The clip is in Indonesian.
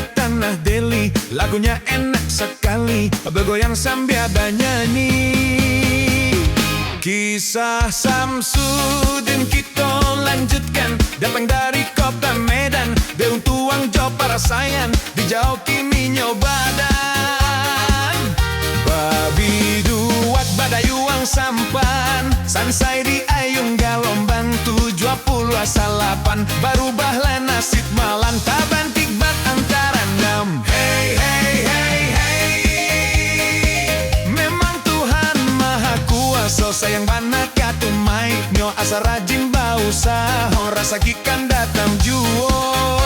dari tanah Delhi. Lagunya enak sekali, bergoyang sambil nyanyi. Kisah Samsudin kita lanjutkan, datang dari kota Medan. Deung tuang jo parasayan, di jauh kini nyobadan. Babi duat badayuang sampan, sansai di ayung galombang 78. Barubahlah nasib malan, tabantik bat antara enam. Hey hey hey hey, memang Tuhan Maha Kuasa sayang banak katumai. Nyo asa rajin bausa, rasa gikan datang juo.